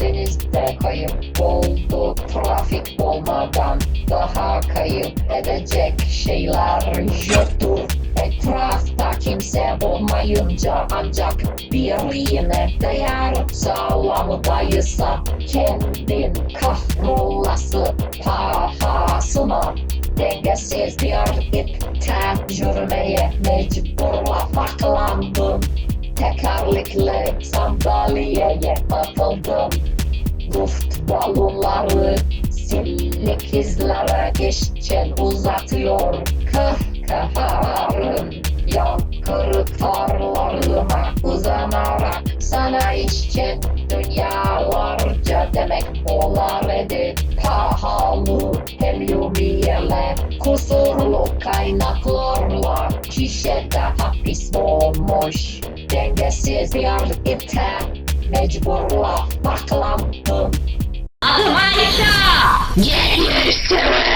denizde kayıp oldu. Trafik olmadan daha kayıp edecek şeyler yoktur. Etrafta kimse olmayınca ancak birliğine değer sağlamadaysa kendin kahrolası pahasına dengesiz bir ipten yürümeye mecburlandım. Tekerlekli sandalyeye atıldım. Luft balonları silik izlere işçen uzatıyor. Kahkahaların yankırı tarlarıma uzanarak sana işçen dünyalarca demek olardı. Pahalı helyumiyeler, kusurlu kaynaklarla şişede hapis olmuş. Dengesiz bir ipte mecburla baklandım. Adım Ayşe! Gelirsin!